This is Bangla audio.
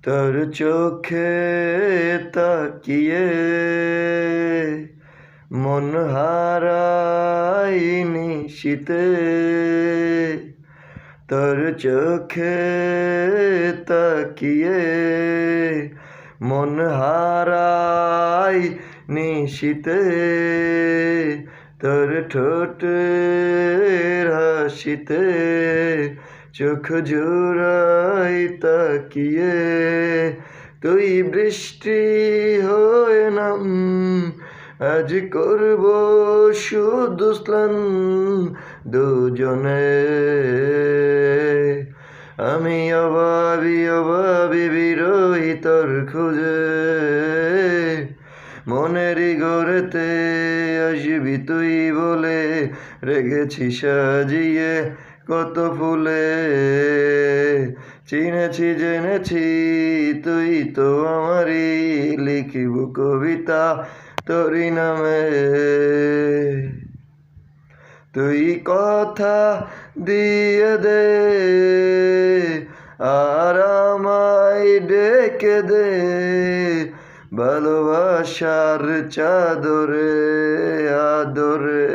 তোর চোখে তাকিয়ে মন হারাই নিশিতে, তোর চোখে তাকিয়ে মন হারাই নিশিতে, তোর ঠোঁটের হাসিতে চোখ জোড়াই তাকিয়ে, তুই বৃষ্টি হয়ে নাম আজ করব শুধু স্নান দুজনে। আমি অভাবী বিরহী তোর খুঁজে, মনেরই ঘরেতে আসবি তুই বলে রেখেছি সাজিয়ে কত ফুলে। চিনেছি জেনেছি তুই তো আমারই, লিখিব কবিতা তোরই নামে। তুই কথা দিয়ে দে আর আমায় ডেকে দে ভালোবাসার চাদরে আদরে।